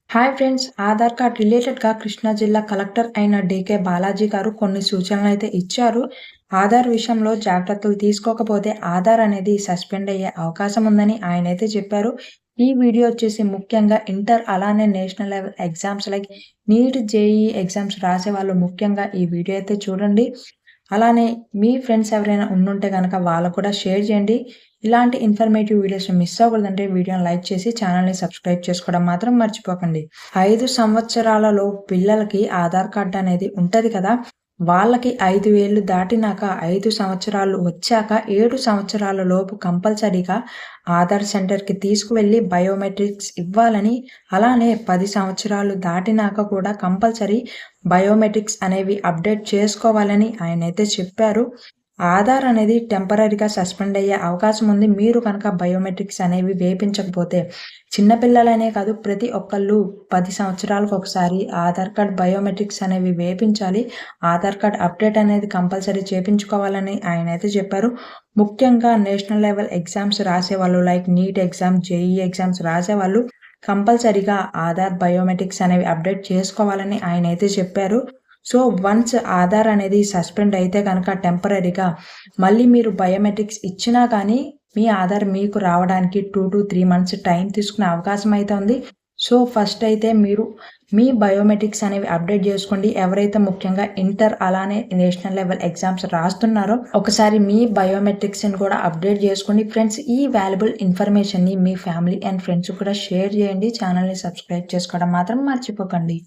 Hi friends! Aadhaar card రిలేటెడ్‌గా కృష్ణా జిల్లా collector అయిన డీకే బాలాజీ గారు కొన్ని సూచనలైతే ఇచ్చారు. ఆధార్ విషయంలో జాగ్రత్తలు తీసుకోకపోతే ఆధార్ అనేది సస్పెండ్ అయ్యే అవకాశం ఉందని ఆయనైతే చెప్పారు. ఈ వీడియో వచ్చేసి ముఖ్యంగా ఇంటర్ అలానే national level exams like NEET, JEE exams రాసేవాళ్ళు ముఖ్యంగా ఈ వీడియో అయితే చూడండి. అలానే మీ ఫ్రెండ్స్ ఎవరైనా ఉండుంటే గనక వాళ్ళకు కూడా షేర్ చేయండి. ఇలాంటి ఇన్ఫర్మేటివ్ వీడియోస్‌ని మిస్ అవ్వకూడదంటే వీడియోని లైక్ చేసి ఛానెల్‌ని సబ్స్క్రైబ్ చేసుకోవడం మాత్రం మర్చిపోకండి. 5 సంవత్సరాలలో పిల్లలకి ఆధార్ కార్డ్ అనేది ఉంటది కదా! వాళ్ళకి 5 ఏళ్ళు దాటినాక 5 సంవత్సరాలు వచ్చాక 7 సంవత్సరాల లోపు కంపల్సరీగా ఆధార్ సెంటర్‌కి తీసుకువెళ్ళి బయోమెట్రిక్స్ ఇవ్వాలని, అలానే 10 సంవత్సరాలు దాటినాక కూడా కంపల్సరీ బయోమెట్రిక్స్ అనేవి అప్డేట్ చేసుకోవాలని ఆయనైతే చెప్పారు. ఆధార్ అనేది టెంపరరీగా సస్పెండ్ అయ్యే అవకాశం ఉంది. మీరు కనుక బయోమెట్రిక్స్ అనేవి వేపించకపోతే. చిన్న పిల్లలనే కాదు ప్రతి ఒక్కళ్ళు 10 సంవత్సరాలకు ఒకసారి ఆధార్ కార్డ్ బయోమెట్రిక్స్ అనేవి వేపించాలి. ఆధార్ కార్డ్ అప్డేట్ అనేది కంపల్సరీ చేపించుకోవాలని ఆయనైతే చెప్పారు. ముఖ్యంగా నేషనల్ లెవెల్ ఎగ్జామ్స్ రాసేవాళ్ళు like NEET exam, JEE exams రాసేవాళ్ళు కంపల్సరీగా ఆధార్ బయోమెట్రిక్స్ అనేవి అప్డేట్ చేసుకోవాలని ఆయనైతే చెప్పారు. సో, వన్స్ ఆధార్ అనేది సస్పెండ్ అయితే గనక టెంపరరీగా మళ్ళీ మీరు బయోమెట్రిక్స్ ఇచ్చినా కానీ మీ ఆధార్ మీకు రావడానికి 2-3 మంత్స్ టైం తీసుకునే అవకాశం అయితే ఉంది. సో, ఫస్ట్ అయితే మీరు మీ బయోమెట్రిక్స్ అనేవి అప్డేట్ చేసుకోండి. ఎవరైతే ముఖ్యంగా ఇంటర్ అలానే నేషనల్ లెవెల్ ఎగ్జామ్స్ రాస్తున్నారో ఒకసారి మీ బయోమెట్రిక్స్‌ని కూడా అప్డేట్ చేసుకోండి. ఫ్రెండ్స్, ఈ వాల్యుబుల్ ఇన్ఫర్మేషన్‌ని మీ ఫ్యామిలీ అండ్ ఫ్రెండ్స్‌కి కూడా షేర్ చేయండి. ఛానెల్‌ని సబ్స్క్రైబ్ చేసుకోవడం మాత్రం మర్చిపోకండి.